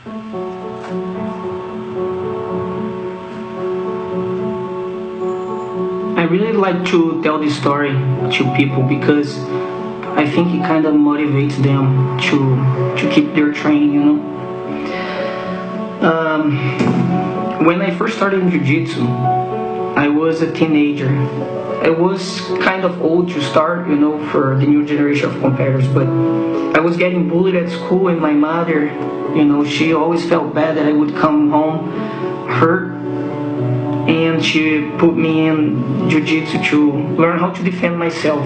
I really like to tell this story to people because I think it kind of motivates them to keep their training, you know. When I first started in jiu-jitsu, I was a teenager. I was kind of old to start, you know, for the new generation of competitors, but I was getting bullied at school, and my mother, you know, she always felt bad that I would come home hurt, and she put me in jiu-jitsu to learn how to defend myself.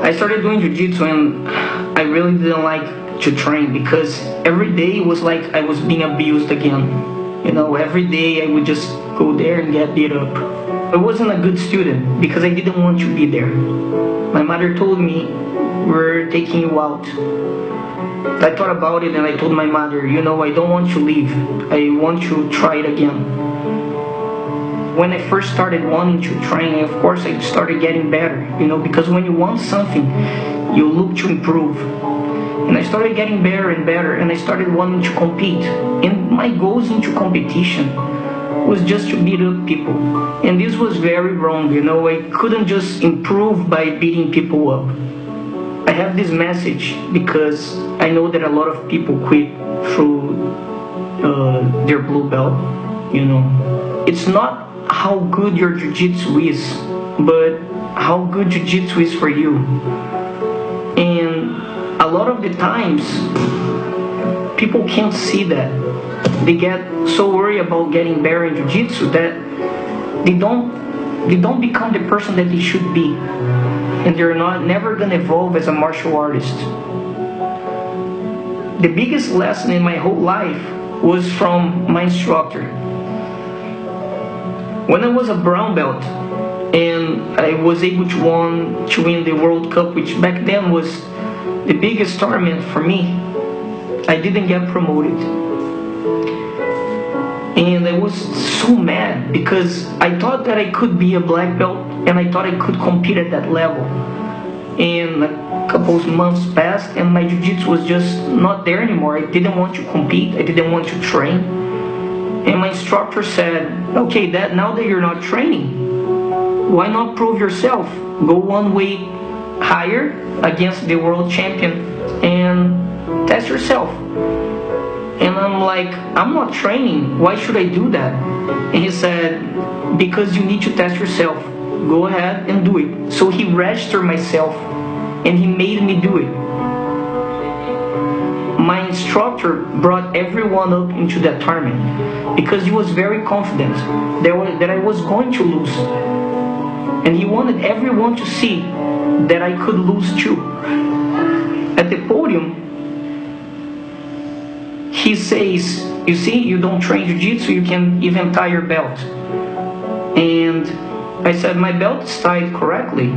I started doing jiu-jitsu, and I really didn't like to train because every day it was like I was being abused again. You know, every day I would just go there and get beat up. I wasn't a good student because I didn't want to be there. My mother told me, we're taking you out. I thought about it and I told my mother, you know, I don't want to leave. I want to try it again. When I first started wanting to train, of course I started getting better, you know, because when you want something, you look to improve. And I started getting better and better, and I started wanting to compete. And my goals into competition was just to beat up people. And this was very wrong, you know. I couldn't just improve by beating people up. I have this message because I know that a lot of people quit through their blue belt, you know. It's not how good your jiu-jitsu is, but how good jiu-jitsu is for you. And a lot of the times, people can't see that. They get so worried about getting better in jiu-jitsu that they don't become the person that they should be, and they're never gonna evolve as a martial artist. The biggest lesson in my whole life was from my instructor. When I was a brown belt and I was able to win the World Cup, which back then was the biggest tournament for me, I didn't get promoted. And I was so mad because I thought that I could be a black belt and I thought I could compete at that level. And a couple of months passed and my jiu-jitsu was just not there anymore. I didn't want to compete, I didn't want to train. And my instructor said, okay, now that you're not training, why not prove yourself? Go one weight higher against the world champion and test yourself. And I'm like, I'm not training, why should I do that? And he said, because you need to test yourself, go ahead and do it. So he registered myself and he made me do it. My instructor brought everyone up into that tournament because he was very confident that I was going to lose. And he wanted everyone to see that I could lose too. At the podium, he says, you see, you don't train jiu-jitsu, you can even tie your belt. And I said, my belt is tied correctly.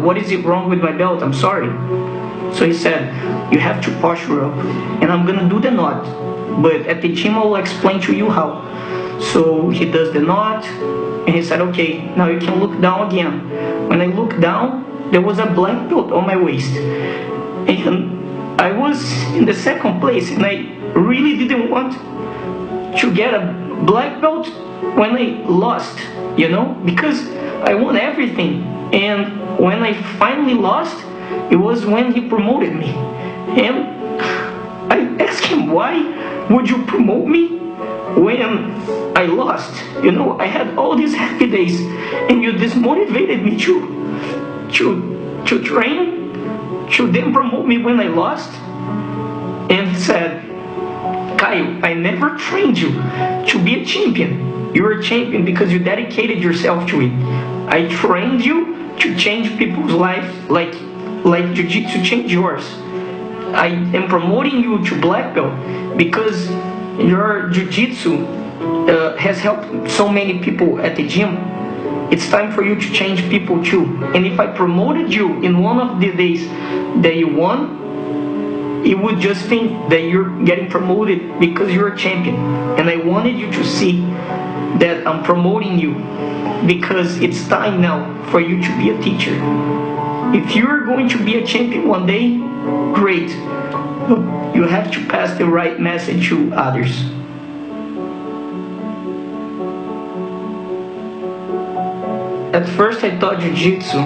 What is it wrong with my belt? I'm sorry. So he said, you have to posture up, and I'm gonna do the knot, but at the gym I'll explain to you how. So he does the knot, and he said, okay, now you can look down again. When I looked down, there was a black belt on my waist. And I was in the second place, and I really didn't want to get a black belt when I lost, you know, because I won everything. And when I finally lost, it was when he promoted me. And I asked him, why would you promote me when I lost? You know, I had all these happy days and you dismotivated me to train, to then promote me when I lost. And he said, Caio, I never trained you to be a champion. You're a champion because you dedicated yourself to it. I trained you to change people's lives like jiu-jitsu changed yours. I am promoting you to black belt because your jiu-jitsu has helped so many people at the gym. It's time for you to change people too. And if I promoted you in one of the days that you won, you would just think that you're getting promoted because you're a champion. And I wanted you to see that I'm promoting you because it's time now for you to be a teacher. If you're going to be a champion one day, great. You have to pass the right message to others. At first I thought jiu-jitsu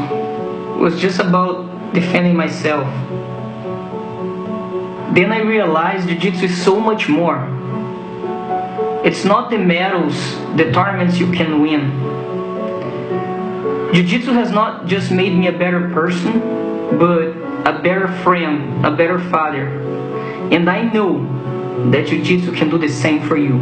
was just about defending myself. Then I realized jiu-jitsu is so much more. It's not the medals, the tournaments you can win. Jiu-jitsu has not just made me a better person, but a better friend, a better father. And I know that jiu-jitsu can do the same for you.